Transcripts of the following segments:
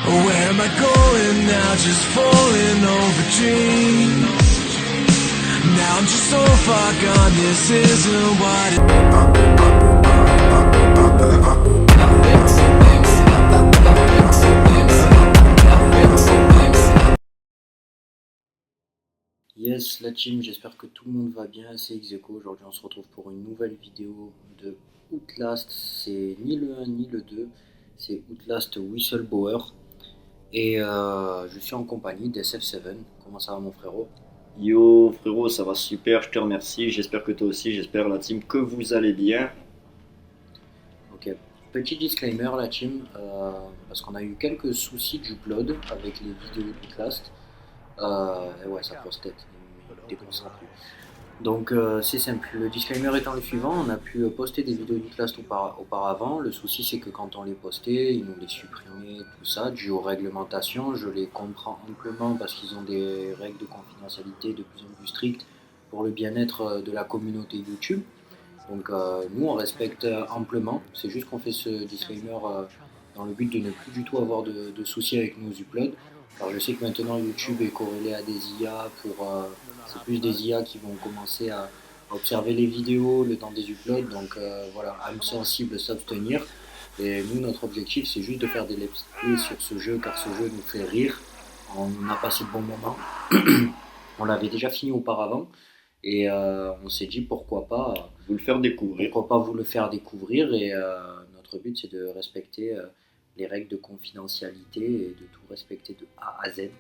Where am I going now? Just falling over dreams. Now I'm just so far gone, this isn't what it Yes, la team, j'espère que tout le monde va bien, c'est Execo. Aujourd'hui, on se retrouve pour une nouvelle vidéo de Outlast. C'est ni le 1 ni le 2, c'est Outlast Whistleblower. Et je suis en compagnie d'SF7. Comment ça va, mon frérot? Yo frérot, ça va super, je te remercie, j'espère que toi aussi, j'espère la team que vous allez bien. Ok, petit disclaimer, la team, parce qu'on a eu quelques soucis d'upload avec les vidéos d'Outlast. Et ouais, ça pose tête, il me déconcentre plus. Donc c'est simple, le disclaimer étant le suivant, on a pu poster des vidéos d'Outlast auparavant, le souci c'est que quand on les postait, ils nous les supprimaient, tout ça, dû aux réglementations, je les comprends amplement parce qu'ils ont des règles de confidentialité de plus en plus strictes pour le bien-être de la communauté YouTube. Donc nous on respecte amplement, c'est juste qu'on fait ce disclaimer dans le but de ne plus du tout avoir de soucis avec nos uploads. Alors je sais que maintenant YouTube est corrélé à des IA c'est plus des IA qui vont commencer à observer les vidéos, le temps des uploads, donc voilà, âme sensible s'abstenir. Et nous notre objectif c'est juste de faire des let's play sur ce jeu car ce jeu nous fait rire, on a passé de bons moments, on l'avait déjà fini auparavant et on s'est dit Vous le faire découvrir. pourquoi pas vous le faire découvrir et notre but c'est de respecter les règles de confidentialité et de tout respecter de A à Z.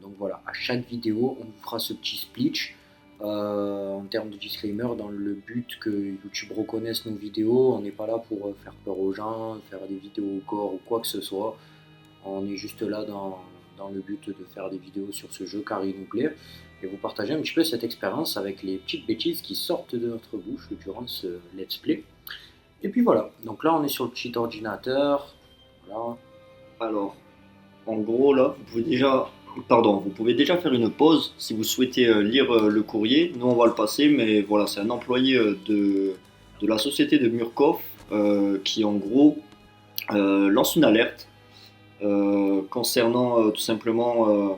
Donc voilà, à chaque vidéo on vous fera ce petit speech en termes de disclaimer dans le but que YouTube reconnaisse nos vidéos. On n'est pas là pour faire peur aux gens, faire des vidéos au corps ou quoi que ce soit. On est juste là dans le but de faire des vidéos sur ce jeu car il nous plaît et vous partager un petit peu cette expérience avec les petites bêtises qui sortent de notre bouche durant ce let's play. Et puis voilà, donc là on est sur le petit ordinateur, voilà. Alors, en gros là, vous pouvez déjà faire une pause si vous souhaitez lire le courrier. Nous on va le passer, mais voilà, c'est un employé de la société de Murkoff qui en gros lance une alerte concernant tout simplement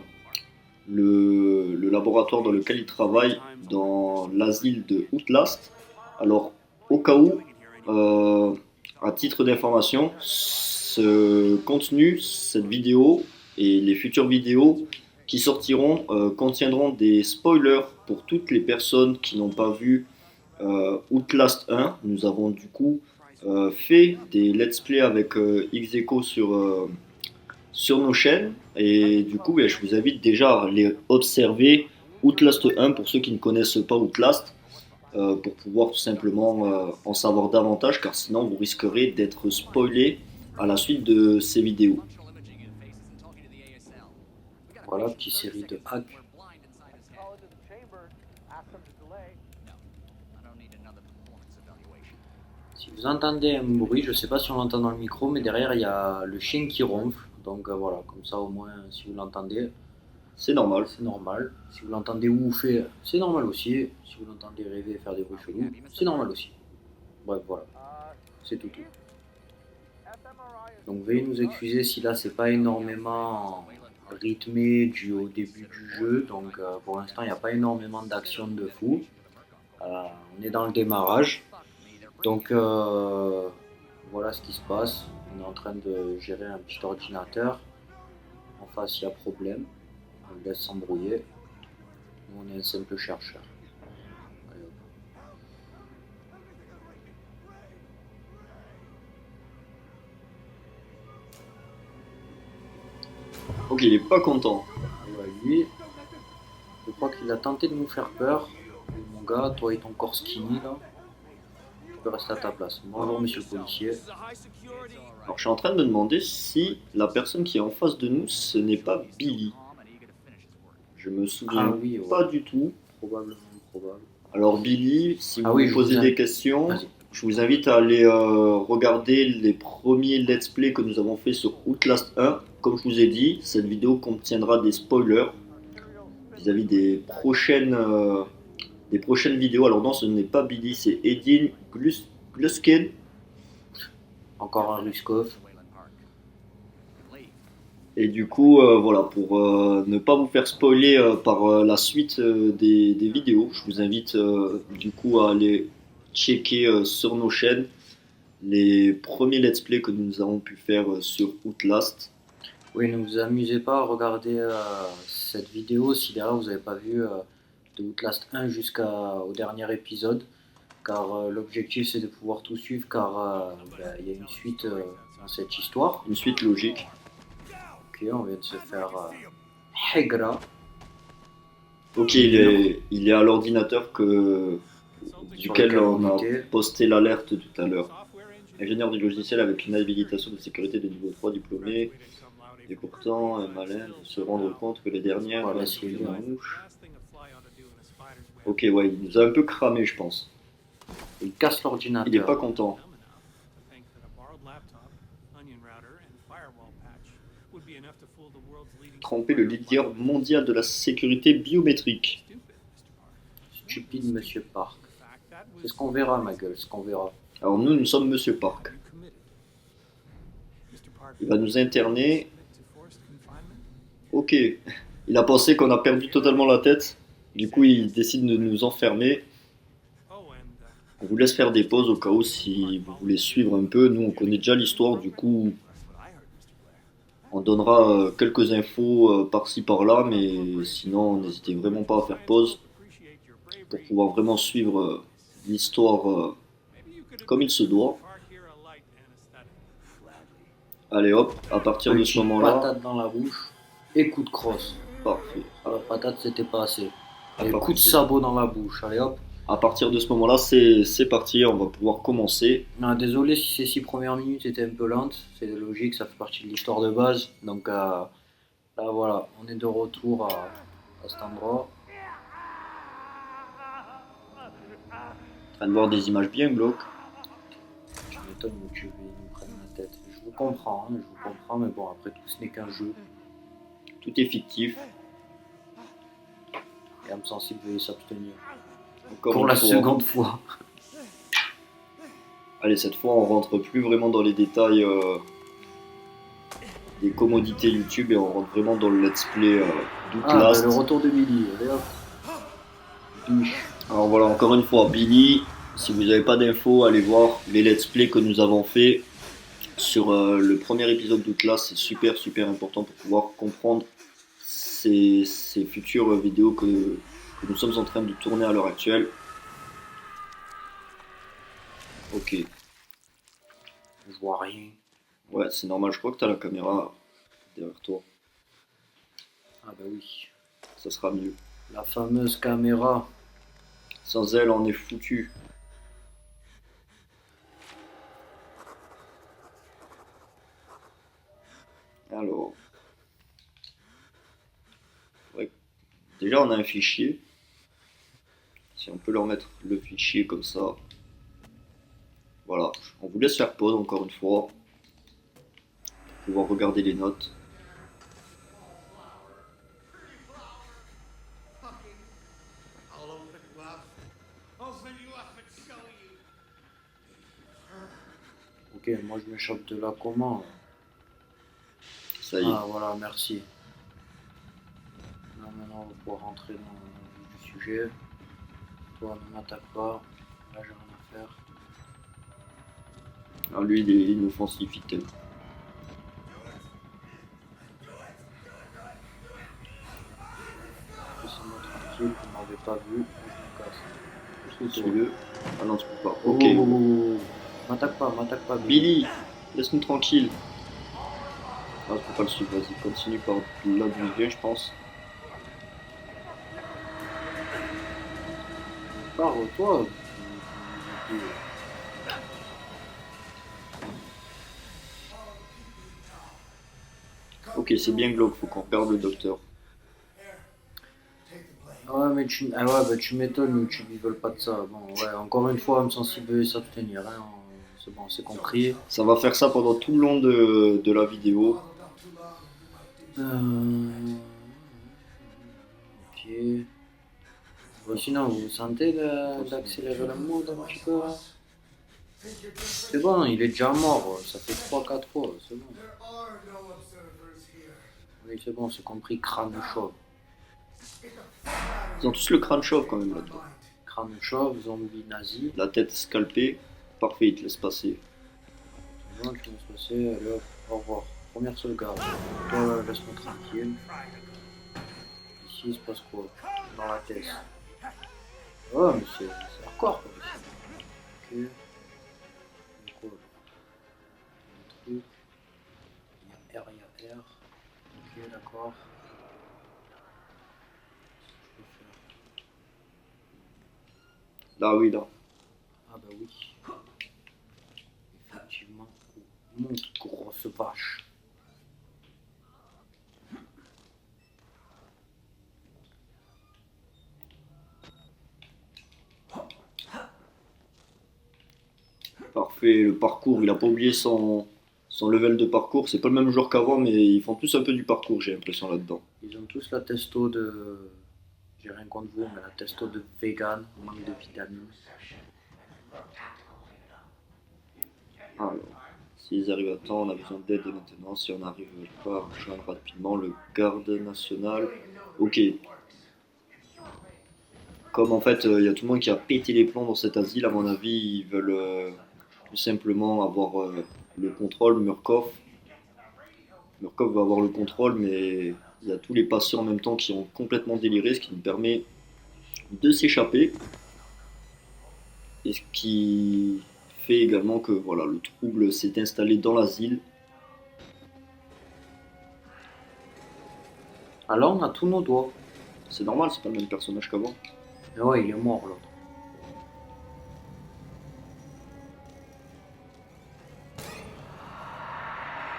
le laboratoire dans lequel il travaille dans l'asile de Outlast. Alors, au cas où, à titre d'information, ce contenu, cette vidéo et les futures vidéos qui sortiront contiendront des spoilers pour toutes les personnes qui n'ont pas vu Outlast 1. Nous avons du coup fait des let's play avec Xeco sur nos chaînes et du coup je vous invite déjà à aller observer Outlast 1 pour ceux qui ne connaissent pas Outlast pour pouvoir tout simplement en savoir davantage car sinon vous risquerez d'être spoilé à la suite de ces vidéos. Voilà, petite série de hacks. Si vous entendez un bruit, je ne sais pas si on l'entend dans le micro, mais derrière il y a le chien qui ronfle. Donc voilà, comme ça au moins si vous l'entendez, C'est normal. c'est normal. Si vous l'entendez ouffer, c'est normal aussi. Si vous l'entendez rêver et faire des bruits chelous, c'est normal aussi. Bref, voilà, c'est tout. Donc veuillez nous excuser si là c'est pas énormément rythmé dû au début du jeu. Donc pour l'instant il n'y a pas énormément d'action de fou. On est dans le démarrage. Donc voilà ce qui se passe. On est en train de gérer un petit ordinateur. En face il y a problème. On le laisse s'embrouiller. Nous on est un simple chercheur. Allez, hop. Ok, il est pas content. Ouais, lui, je crois qu'il a tenté de nous faire peur. Mon gars, toi et ton corps skinny là, tu peux rester à ta place. Bonjour monsieur le policier. Alors je suis en train de me demander si la personne qui est en face de nous ce n'est pas Billy. Je me souviens Ah oui, ouais. pas du tout. Probablement, probable. Alors Billy, si vous oui, me je posez vous des questions, Vas-y. je vous invite à aller regarder les premiers let's play que nous avons fait sur Outlast 1. Comme je vous ai dit, cette vidéo contiendra des spoilers vis-à-vis des prochaines vidéos. Alors non, ce n'est pas Billy, c'est Edin Gluskin. Encore un Ruskov. Et du coup, voilà, pour ne pas vous faire spoiler par la suite des vidéos, je vous invite du coup à aller checker sur nos chaînes les premiers let's play que nous avons pu faire sur Outlast. Oui, ne vous amusez pas à regarder cette vidéo si derrière vous n'avez pas vu de Outlast 1 jusqu'au dernier épisode, car l'objectif c'est de pouvoir tout suivre, car il y a une suite dans cette histoire. Une suite logique. Ok, on vient de se faire Hegra. Ok, il est à l'ordinateur duquel lequel on on a était. posté l'alerte tout à l'heure. Ingénieur du logiciel avec une habilitation de sécurité de niveau 3 diplômé. Et pourtant, malin de se rendre compte que les dernières... Voilà, c'est lui, hein. Ok, ouais, il nous a un peu cramé, je pense. Il casse l'ordinateur. Il est pas content. Tromper le leader mondial de la sécurité biométrique. Stupide Monsieur Park. C'est ce qu'on verra, ma gueule, ce qu'on verra. Alors nous sommes Monsieur Park. Il va nous interner. Ok. Il a pensé qu'on a perdu totalement la tête. Du coup, il décide de nous enfermer. On vous laisse faire des pauses au cas où si vous voulez suivre un peu. Nous, on connaît déjà l'histoire. Du coup, on donnera quelques infos par-ci par-là. Mais sinon, n'hésitez vraiment pas à faire pause pour pouvoir vraiment suivre l'histoire comme il se doit. Allez hop, à partir de ce moment-là... Patate dans la bouche et coup de crosse. Parfait. Alors patate c'était pas assez. À Et partir- coup de sabot dans la bouche, allez hop. À partir de ce moment-là, c'est parti, on va pouvoir commencer. Ah, désolé si ces 6 premières minutes étaient un peu lentes, c'est logique, ça fait partie de l'histoire de base. Donc là voilà, on est de retour à cet endroit. En train de voir des images bien glauques. Je m'étonne que YouTube ils nous prennent la tête. Je vous comprends, hein, je vous comprends, mais bon après tout ce n'est qu'un jeu. Tout est fictif. Et âme sensible veuillez s'abstenir. Encore Pour une la fois. seconde fois. Allez, cette fois, on rentre plus vraiment dans les détails des commodités YouTube et on rentre vraiment dans le let's play Ah, d'Outlast. le retour de Billy, allez hop. Biche. Alors voilà, encore une fois, Billy, si vous n'avez pas d'infos, allez voir les let's play que nous avons fait sur le premier épisode d'Outlast. C'est super super important pour pouvoir comprendre ces futures vidéos que nous sommes en train de tourner à l'heure actuelle. Ok, Je vois rien. ouais, c'est normal, je crois que tu as la caméra derrière toi, Ah bah oui. ça sera mieux. La fameuse caméra. Sans elle, on est foutu. Alors, ouais. Déjà on a un fichier. Si on peut leur mettre le fichier comme ça. Voilà, on vous laisse faire pause encore une fois. Pour pouvoir regarder les notes. Ok, moi je me chope de là comment? Ça y est. Ah voilà, merci. Là maintenant on va pouvoir rentrer dans le vif du sujet. Toi ne m'attaque pas. Là j'ai rien à faire. Alors lui, il est inoffensif, item. Laissez-moi tranquille, vous m'avez pas vu. Je me casse. Suis-le. Ah non, tu peux pas. Ok. Ok. M'attaque pas. Billy, laisse-nous tranquille. Ah, je peux pas le suivre, vas-y, continue par là d'où il vient, je pense. Parle-toi. Ok, c'est bien glauque, faut qu'on reperde le docteur. Ouais, mais tu m'étonnes, tu ne veulent pas de ça. Bon, ouais, encore une fois, âme sensible et s'abstenir. Hein. C'est bon, c'est compris. Ça va faire ça pendant tout le long de la vidéo. Ok. Bon, sinon, vous sentez d'accélérer la mode un petit peu hein? C'est bon, il est déjà mort. Ça fait 3-4 fois, c'est bon. Oui, c'est bon, c'est compris, crâne chauve. Ils ont tous le crâne chauve quand même là-dedans. Crâne chauve, zombie nazi. La tête scalpée. Parfait, il te laisse passer. C'est bon, je me suis passé, allez hop, au revoir. Première sauvegarde. Toi, là, laisse-moi tranquille. Ici, il se passe quoi? Dans la tête. Oh, mais c'est hardcore quoi. Ok. Donc, quoi? Un truc. Il y a R, il y a R. Ok, d'accord. Je peux faire. Là, oui, là. Ah bah oui. Effectivement. Mon grosse vache. Parfait, le parcours, il a pas oublié son level de parcours. C'est pas le même joueur qu'avant, mais ils font tous un peu du parcours, j'ai l'impression là-dedans. Ils ont tous la testo de. J'ai rien contre vous, mais la testo de vegan, manque de vitamines. Alors, s'ils arrivent à temps, on a besoin d'aide maintenant. Si on n'arrive pas à rejoindre rapidement le garde national. Ok. Comme en fait, il y a tout le monde qui a pété les plombs dans cet asile, à mon avis, ils veulent tout simplement avoir le contrôle. Murkoff va avoir le contrôle, mais il y a tous les patients en même temps qui ont complètement déliré, ce qui nous permet de s'échapper. Et ce qui fait également que voilà, le trouble s'est installé dans l'asile. Alors on a tous nos doigts. C'est normal, c'est pas le même personnage qu'avant. Et ouais, il est mort l'autre.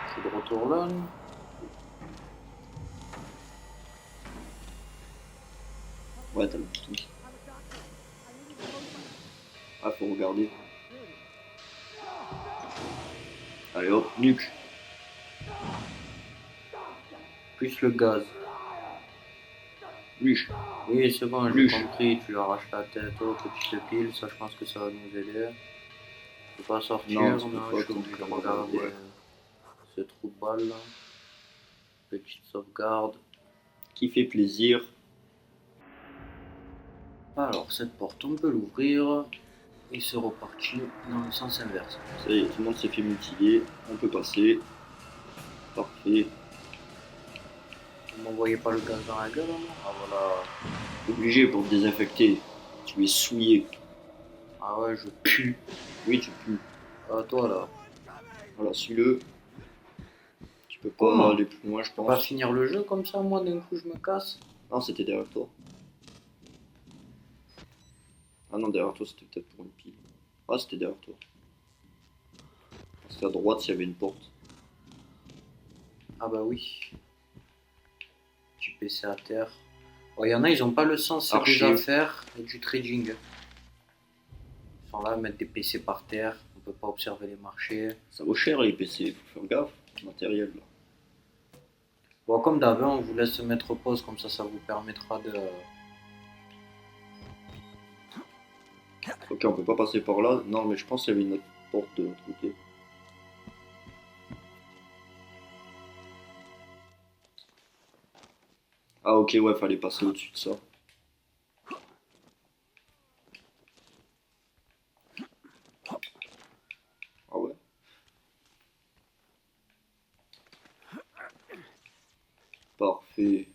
Je suis de retour là. Ouais, t'as le bouton. Ah, faut regarder. Allez hop, nuque. Plus le gaz. Luche. Oui, c'est bon, j'ai Luche. compris. Tu lui arraches la tête, oh, petite pile. Ça, je pense que ça va nous aider. Je peux pas sortir, Non, tu peux pas, je suis obligé de regarder ouais. ce trou de balle là. Petite sauvegarde. Qui fait plaisir. Alors, cette porte, on peut l'ouvrir. Et c'est reparti dans le sens inverse. Ça y est, tout le monde s'est fait mutiler. On peut passer. Parfait. Vous m'envoyez pas le gaz dans la gueule, hein? Ah voilà. Obligé pour te désinfecter. Tu es souillé. Ah ouais, je pue. Oui, tu pues. Ah toi là. Voilà, suis-le. Tu peux pas Comment aller plus loin, je Je peux pas pense. finir le jeu comme ça, moi, d'un coup je me casse. Non, c'était derrière toi. Ah non, derrière toi, c'était peut-être pour une pile. Ah, c'était derrière toi. C'était à droite s'il y avait une porte. Ah bah oui. Petit PC à terre. Oh, y en a, ils ont pas le sens des Archive. affaires et du trading. Ils sont là à mettre des PC par terre. On peut pas observer les marchés. Ça vaut cher les PC, faut faire gaffe. Matériel là. Bon, comme d'hab, on vous laisse mettre pause, comme ça vous permettra de... Ok, on peut pas passer par là. Non, mais je pense qu'il y avait une autre porte de l'autre côté. Ah ok, ouais, fallait passer au-dessus de ça. Ah ouais. Parfait.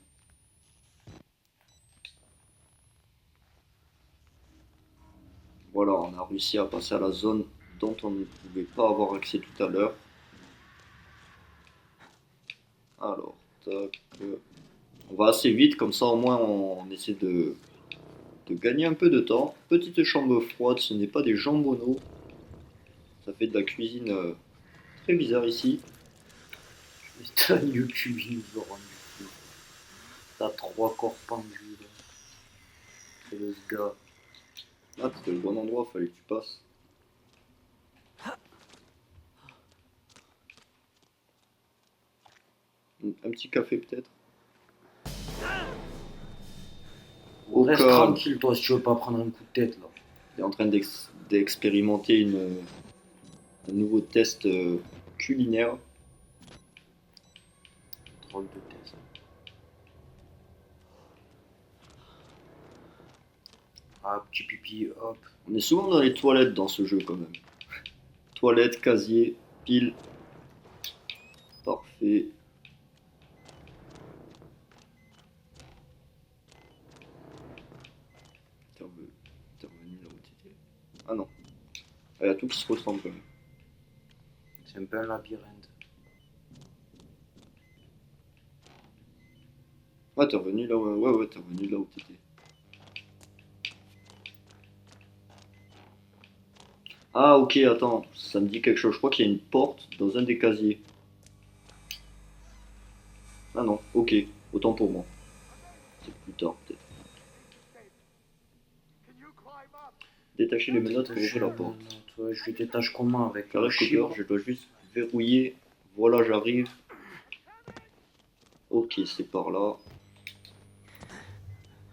Voilà, on a réussi à passer à la zone dont on ne pouvait pas avoir accès tout à l'heure. Alors, tac. On va assez vite, comme ça au moins on essaie de gagner un peu de temps. Petite chambre froide, ce n'est pas des jambonneaux. Ça fait de la cuisine très bizarre ici. C'est un YouTube, ils nous ont rendu fou. T'as 3 corps pendus, là. C'est le gars. Ah, c'était le bon endroit, fallait que tu passes. Un petit café peut-être. Reste cas- tranquille, toi, si tu veux pas prendre un coup de tête, là. Il est en train d'expérimenter un nouveau test culinaire. contrôle de thèse. Ah, petit pipi, hop. On est souvent dans les toilettes dans ce jeu quand même. Toilettes, casier, pile. Parfait. T'es revenu là où t'étais. Ah non. Il y a tout qui se ressemble quand même. C'est un peu un labyrinthe. Ouais, t'es revenu là où... Ouais, t'es revenu là où t'étais. Ah ok, attends, ça me dit quelque chose. Je crois qu'il y a une porte dans un des casiers. Ah non, ok, autant pour moi. C'est plus tard peut-être. Détacher les menottes pour ouvrir la porte. Ouais, je détache comment avec le J'arrive chiffre. Cooper, je dois juste verrouiller. Voilà, j'arrive. Ok, c'est par là.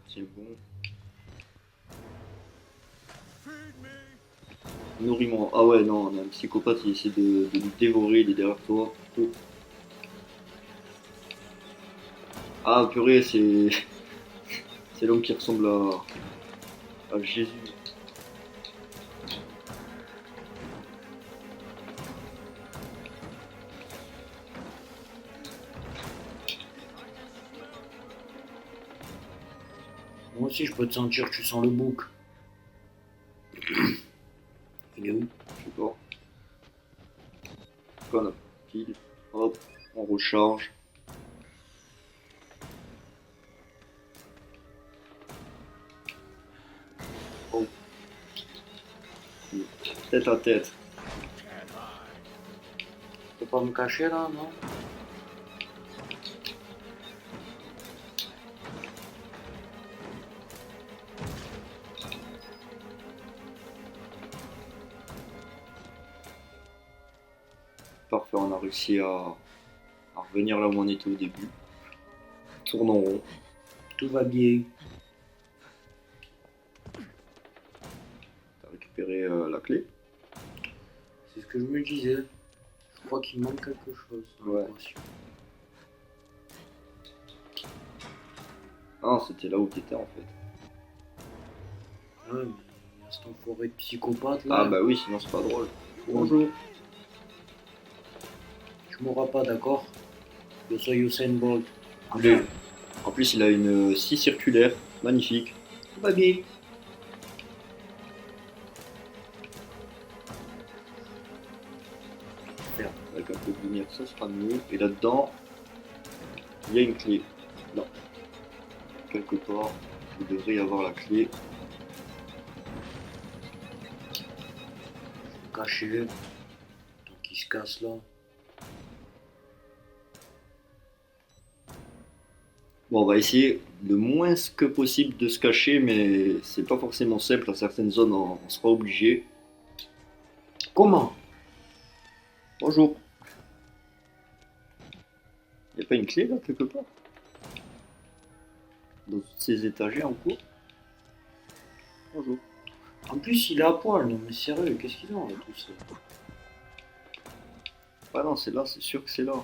C'est bon. Nourris-moi. Ah ouais, non, on a un psychopathe, il essaie de nous dévorer, il est derrière toi. Oh. Ah purée, c'est... c'est l'homme qui ressemble à Jésus. Moi aussi, je peux te sentir, tu sens le bouc. Il est où? Je sais pas. Qu'on a pile. Hop, on recharge. Oh. Tête à tête. Je peux pas me cacher là, non? Parfait, on a réussi à revenir là où on était au début. Tourne en rond. Tout va bien. T'as récupéré la clé. C'est ce que je me disais. Je crois qu'il manque quelque chose dans Ouais. l'équation. Ah, c'était là où t'étais en fait. Ouais, mais il y a cet enfoiré de psychopathe là. Ah bah oui, sinon c'est pas drôle. Bonjour. Tu mourras pas, d'accord? Je sois Usain Bolt. Allez. En plus, il a une scie circulaire. Magnifique. Tout va bien. Merde, avec un peu de lumière, ça sera mieux. Et là-dedans, il y a une clé. Là. Quelque part, il devrait y avoir la clé. Caché. Tant qu'il se casse là. Bon, on va essayer le moins que possible de se cacher, mais c'est pas forcément simple. À certaines zones, on sera obligé. Comment? Bonjour. Il n'y a pas une clé là, quelque part? Dans toutes ces étagères en cours? Bonjour. En plus, il est à poil, non mais sérieux, qu'est-ce qu'ils ont là tout ça? Ah non, c'est là, c'est sûr que c'est là.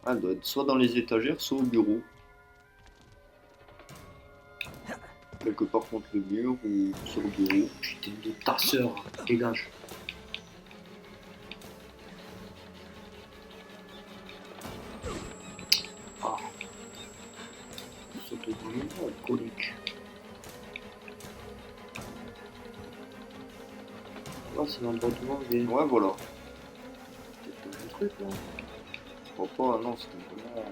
Ah, elle doit être soit dans les étagères, soit au bureau. Quelque part contre le mur ou sur le bureau. Putain de tasseur, dégage. Ah. Saute dans le mur, alcoolique. Là, c'est l'endroit où on vient. Ouais, voilà. Peut-être un truc là. Je crois pas, non, c'était vraiment...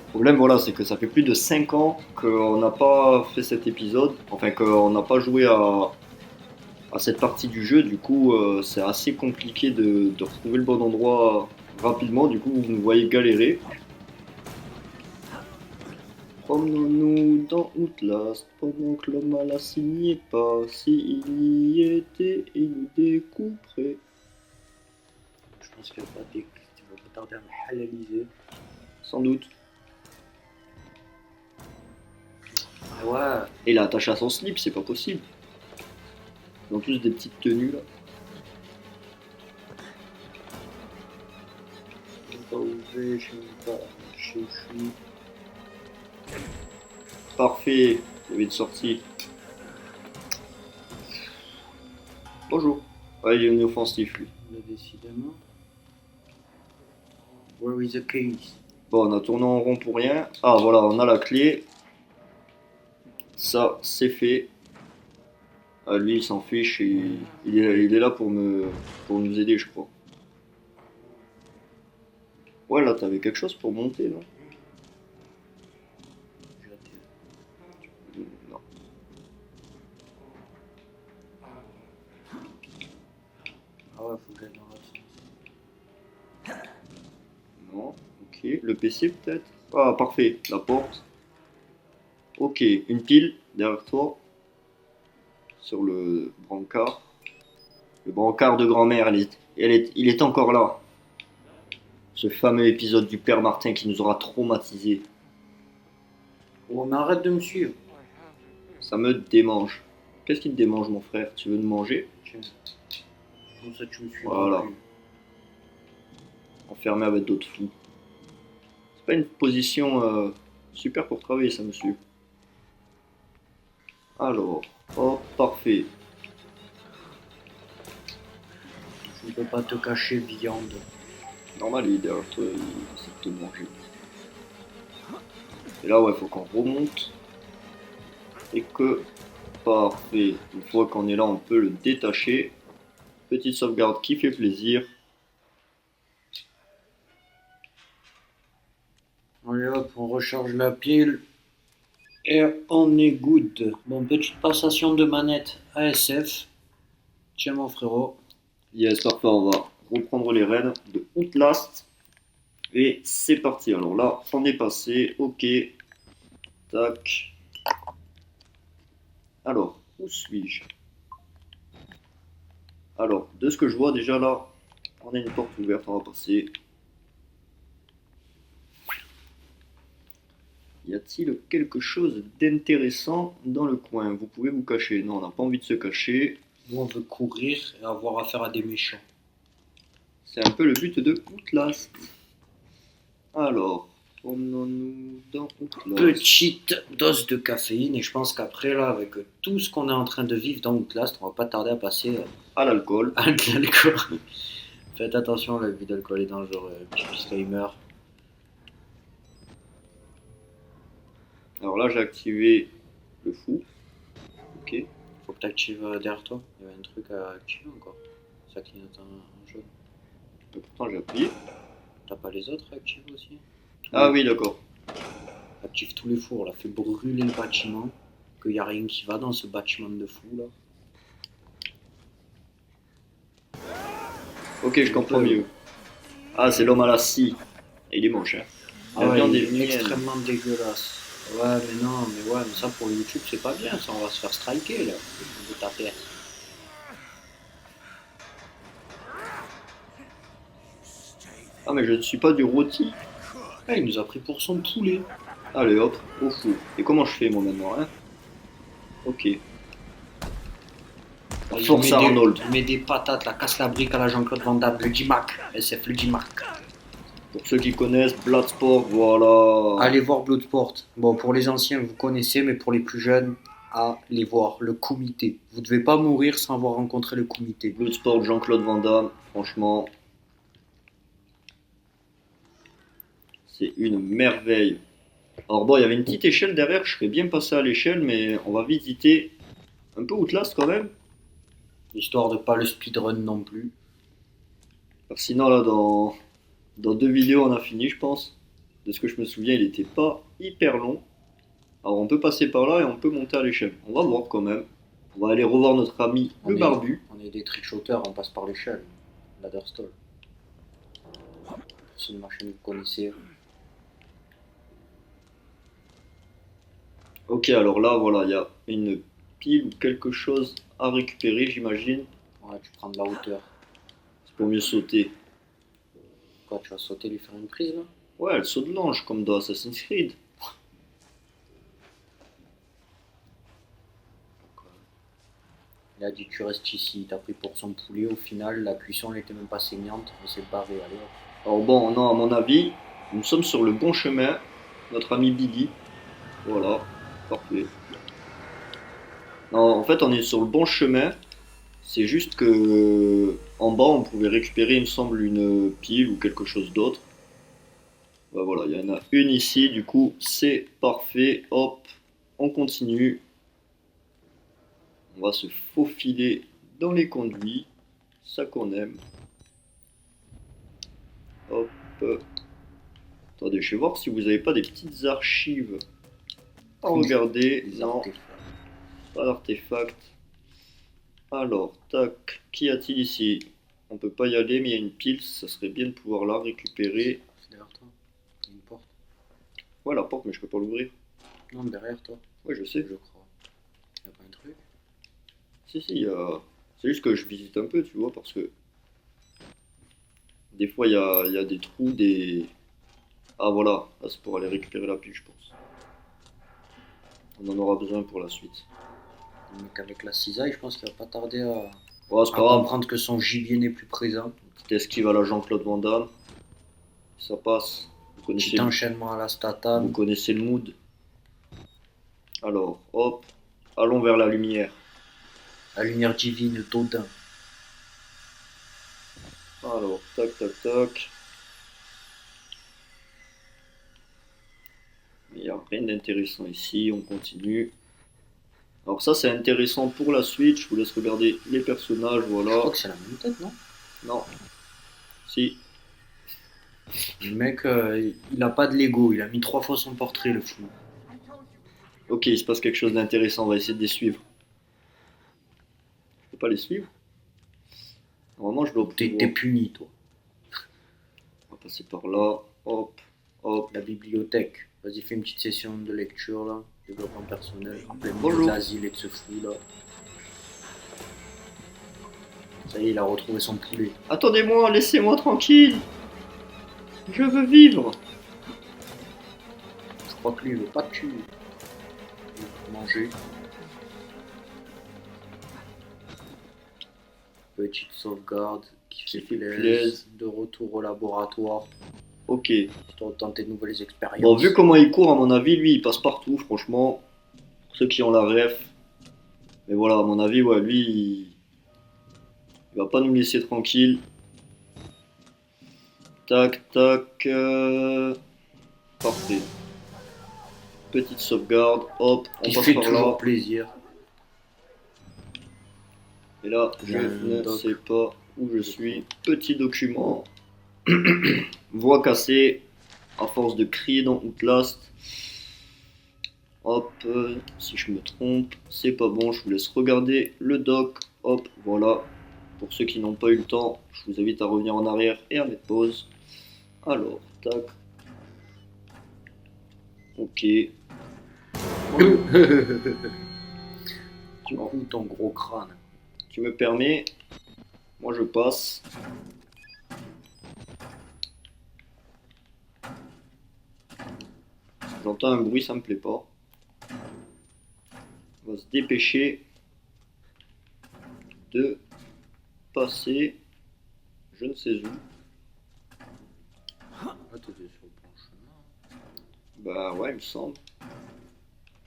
Le problème, voilà, c'est que ça fait plus de 5 ans qu'on n'a pas fait cet épisode, enfin qu'on n'a pas joué à cette partie du jeu, du coup c'est assez compliqué de retrouver le bon endroit rapidement, du coup vous nous voyez galérer. Promenons-nous dans Outlast pendant que l'homme à la scie n'y est pas, s'il y était, il nous découperait. Je pense qu'il va pas tarder à me halaliser. Sans doute. ouais. Et il est attaché à son slip, c'est pas possible. Ils ont tous des petites tenues là. Je sais pas où je vais, je sais même pas. Je sais où je suis. Parfait, il y avait une sortie. Bonjour. Ouais, il est venu offensif lui. Là, décidément. Where is the keys? Bon, on a tourné en rond pour rien. Ah voilà, on a la clé. Ça, c'est fait. Ah, lui, il s'en fiche. Il est là pour nous aider, je crois. Ouais, là, t'avais quelque chose pour monter, non? Non. Ah ouais, faut que j'aille dans l'autre sens. Non. Ok. Le PC, peut-être? Ah, parfait. La porte. Ok. Une pile derrière toi. Sur le brancard. Le brancard de grand-mère, il est encore là. Ce fameux épisode du Père Martin qui nous aura traumatisés. Oh, mais arrête de me suivre. Ça me démange. Qu'est-ce qui te démange, mon frère? Tu veux nous manger? Tiens. Comme ça, tu me suis. Voilà. Enfermé avec d'autres fous. C'est pas une position super pour travailler, ça, monsieur. Alors, hop, parfait. Je ne peux pas te cacher, viande. Normal, il est derrière toi, il essaie de te manger. Et là, ouais, faut qu'on remonte. Et que, parfait. Une fois qu'on est là, on peut le détacher. Petite sauvegarde qui fait plaisir. Allez hop, on recharge la pile. Et on est good. Bon, petite passation de manette ASF. Tiens mon frérot. Yes, parfait, on va reprendre les rênes de Outlast. Et c'est parti. Alors là, on est passé. Ok. Tac. Alors, où suis-je? Alors, de ce que je vois déjà là, on a une porte ouverte, on va passer. Y a-t-il quelque chose d'intéressant dans le coin? Vous pouvez vous cacher. Non, on n'a pas envie de se cacher. Nous, on veut courir et avoir affaire à des méchants. C'est un peu le but de Outlast. Alors, tournons-nous dans Outlast. Petite dose de caféine. Et je pense qu'après, là, avec tout ce qu'on est en train de vivre dans Outlast, on va pas tarder à passer À l'alcool. à de l'alcool. Faites attention, l'abus d'alcool est dangereux. Petit disclaimer. Alors là, j'ai activé le fou. Ok. Faut que tu actives derrière toi. Il y avait un truc à activer encore. Ça clignote un jaune. Mais pourtant, j'ai appuyé. T'as pas les autres à activer aussi? Ah oui, d'accord. Active tous les fours là. Fais brûler le bâtiment. Qu'il n'y a rien qui va dans ce bâtiment de fou là. Ok, je comprends mieux. Ah, c'est l'homme à la scie. Et il est moche, hein. Ah La ouais, viande il est est mienne. extrêmement dégueulasse. Ouais, mais non, mais ça pour YouTube c'est pas bien, ça on va se faire striker là. De ta terre. Ah, mais je ne suis pas du rôti. Ah, il nous a pris pour son poulet. Allez hop, au fou. Et comment je fais moi maintenant, hein? Ok. Il Force Arnold. met des patates, là, casse la brique à la Jean-Claude Van Damme, le J-Mac, SF, le J-Mac. Pour ceux qui connaissent, Bloodsport, voilà. Allez voir Bloodsport. Bon, pour les anciens, vous connaissez, mais pour les plus jeunes, allez voir le comité. Vous devez pas mourir sans avoir rencontré le comité. Bloodsport, Jean-Claude Van Damme, franchement, c'est une merveille. Alors bon, il y avait une petite échelle derrière, je serais bien passé à l'échelle, mais on va visiter un peu Outlast quand même. Histoire de pas le speedrun non plus. Car sinon là, dans 2 vidéos, on a fini, je pense. De ce que je me souviens, il était pas hyper long. Alors on peut passer par là et on peut monter à l'échelle. On va voir quand même. On va aller revoir notre ami le barbu. On est des trickshooters, on passe par l'échelle. Ladder stall. C'est une machine que vous connaissez. Ok, alors là, voilà, il y a une pile ou quelque chose à récupérer, j'imagine. Ouais, tu prends de la hauteur. C'est pour mieux sauter. Quoi, tu vas sauter, lui faire une prise là? Ouais, elle saute l'ange, comme dans Assassin's Creed. Il a dit tu restes ici, t'as pris pour son poulet. Au final, la cuisson n'était même pas saignante, on s'est barré. Allez, hop. Alors bon, non, à mon avis, nous sommes sur le bon chemin. Notre ami Billy. Voilà, parfait. Non, en fait, on est sur le bon chemin. C'est juste que en bas, on pouvait récupérer, il me semble, une pile ou quelque chose d'autre. Bah voilà, il y en a une ici, du coup, c'est parfait. Hop, on continue. On va se faufiler dans les conduits. Ça qu'on aime. Hop. Attendez, je vais voir si vous n'avez pas des petites archives à regarder. Les Non, artefacts. pas d'artefacts. Alors, tac, qu'y a-t-il ici? On peut pas y aller, mais il y a une pile, ça serait bien de pouvoir la récupérer. C'est derrière toi. Il y a une porte. Ouais, la porte, mais je peux pas l'ouvrir. Non, derrière toi, Ouais, je sais. je crois. Il n'y a pas un truc? Si, si, il y a... C'est juste que je visite un peu, tu vois, parce que des fois, il y a des trous, des... Ah, voilà, là, c'est pour aller récupérer la pile, je pense. On en aura besoin pour la suite. Le mec avec la cisaille, je pense qu'il va pas tarder Ouais, c'est à pas grave. comprendre que son gibier n'est plus présent. Petite esquive à la Jean-Claude Van Damme. Ça passe. Petit enchaînement à la Vous Statham. connaissez le mood. Alors, hop, allons vers la lumière. La lumière divine d'Odin. Alors, tac, tac, tac. Il n'y a rien d'intéressant ici, on continue. Alors ça, c'est intéressant pour la suite. Je vous laisse regarder les personnages, Je voilà. crois que c'est la même tête, non? Non. Si. Le mec, il a pas de Lego, il a mis 3 fois son portrait, le fou. Ok, il se passe quelque chose d'intéressant, on va essayer de les suivre. Je peux pas les suivre? Normalement, je dois T'es pouvoir. puni, toi. On va passer par là. Hop, hop. La bibliothèque. Vas-y, fais une petite session de lecture, là. Développement personnel. En plein milieu Bonjour. de l'asile et de ce fou, là. Ça y est, il a retrouvé son poulet. Attendez-moi, laissez-moi tranquille. Je veux vivre. Je crois que lui, il veut pas te tuer. Il veut manger. Petite sauvegarde qui fait fait plaisir. De retour au laboratoire. Ok. Histoire de tenter de nouvelles expériences. Bon, vu comment il court, à mon avis, lui, il passe partout, franchement. Pour ceux qui ont la ref. Mais voilà, à mon avis, ouais, lui, il va pas nous laisser tranquille. Tac, tac. Parfait. Petite sauvegarde, hop, on Qui passe fait par toujours là. plaisir. Et là, je Un ne doc. sais pas où je suis. Petit document. Voix cassée. À force de crier dans Outlast. Hop, si je me trompe, c'est pas bon. Je vous laisse regarder le doc. Hop, voilà. Pour ceux qui n'ont pas eu le temps, je vous invite à revenir en arrière et à mettre pause. Alors, tac. Ok. Du coup, ton gros crâne. Tu me permets? Moi je passe. J'entends un bruit, ça me plaît pas. On va se dépêcher de passer je ne sais où. Ah, t'étais sur le bon chemin. Bah ouais, il me semble.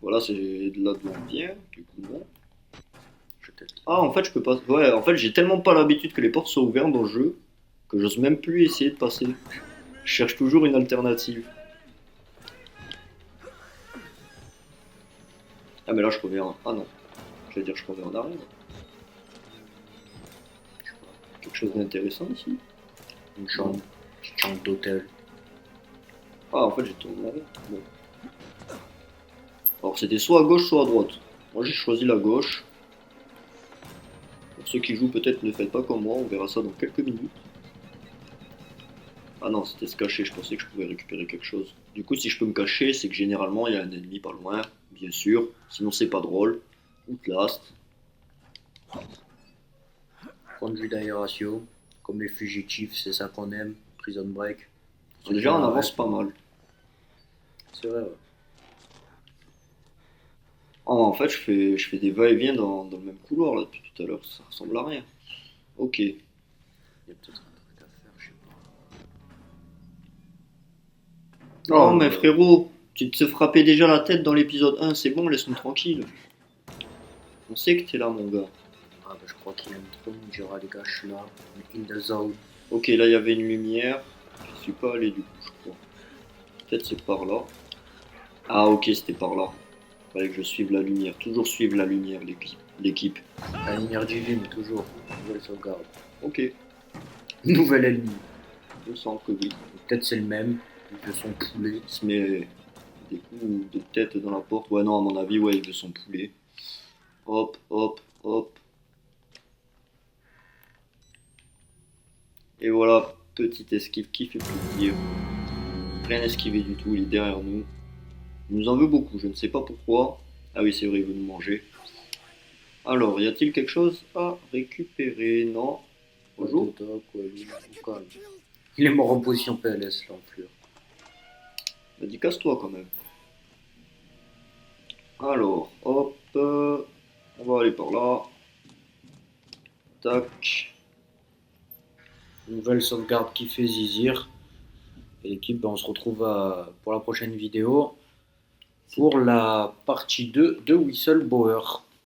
Voilà, c'est de là d'où on vient, du coup non. Peut-être. Ah, en fait, je peux pas. Ouais, en fait, j'ai tellement pas l'habitude que les portes soient ouvertes dans le jeu que j'ose même plus essayer de passer. Je cherche toujours une alternative. Ah, mais là, je reviens. Ah non. Je vais dire, je reviens en arrière. Quelque chose d'intéressant ici. Une chambre d'hôtel. Ah, en fait, j'ai tourné en rond. Bon. Alors, c'était soit à gauche, soit à droite. Moi, j'ai choisi la gauche. Pour ceux qui jouent, peut-être ne faites pas comme moi, on verra ça dans quelques minutes. Ah non, c'était se cacher, je pensais que je pouvais récupérer quelque chose. Du coup, si je peux me cacher, c'est que généralement, il y a un ennemi pas loin, bien sûr. Sinon, c'est pas drôle. Outlast. Conduit d'aération. Comme les fugitifs, c'est ça qu'on aime. Prison Break. Déjà, on avance pas mal. C'est vrai, ouais. Oh, en fait, je fais des va-et-vient dans le même couloir là depuis tout à l'heure, ça ressemble à rien. Ok. Il y a peut-être un truc à faire, je sais pas. Oh, mais frérot, tu te frappais déjà la tête dans l'épisode 1, c'est bon, laisse-nous tranquille. On sait que t'es là, mon gars. Ah bah je crois qu'il aime trop me dira les gars, je suis là. In the zone. Ok, là, il y avait une lumière. Je suis pas allé du coup, je crois. Peut-être c'est par là. Ah, ok, c'était par là. Fallait que je suive la lumière. Toujours suivre la lumière, l'équipe. La lumière divine, toujours. Nouvelle sauvegarde. Ok, Nouvel ennemi. il me semble que oui. Peut-être c'est le même. Il veut son poulet. Il se met des coups de tête dans la porte. Ouais, non, à mon avis, ouais, il veut son poulet. Hop, hop, hop. Et voilà, petite esquive qui fait plaisir. Rien esquivé du tout, il est derrière nous. Il nous en veut beaucoup, je ne sais pas pourquoi. Ah oui, c'est vrai, il veut nous manger. Alors, y a-t-il quelque chose à récupérer? Non. Bonjour. Il est mort en position PLS, l'enflure. Bah, dis casse-toi quand même. Alors, hop. On va aller par là. Tac. Nouvelle sauvegarde qui fait zizir. Et l'équipe, ben, on se retrouve pour la prochaine vidéo. Pour la partie 2 de Whistleblower.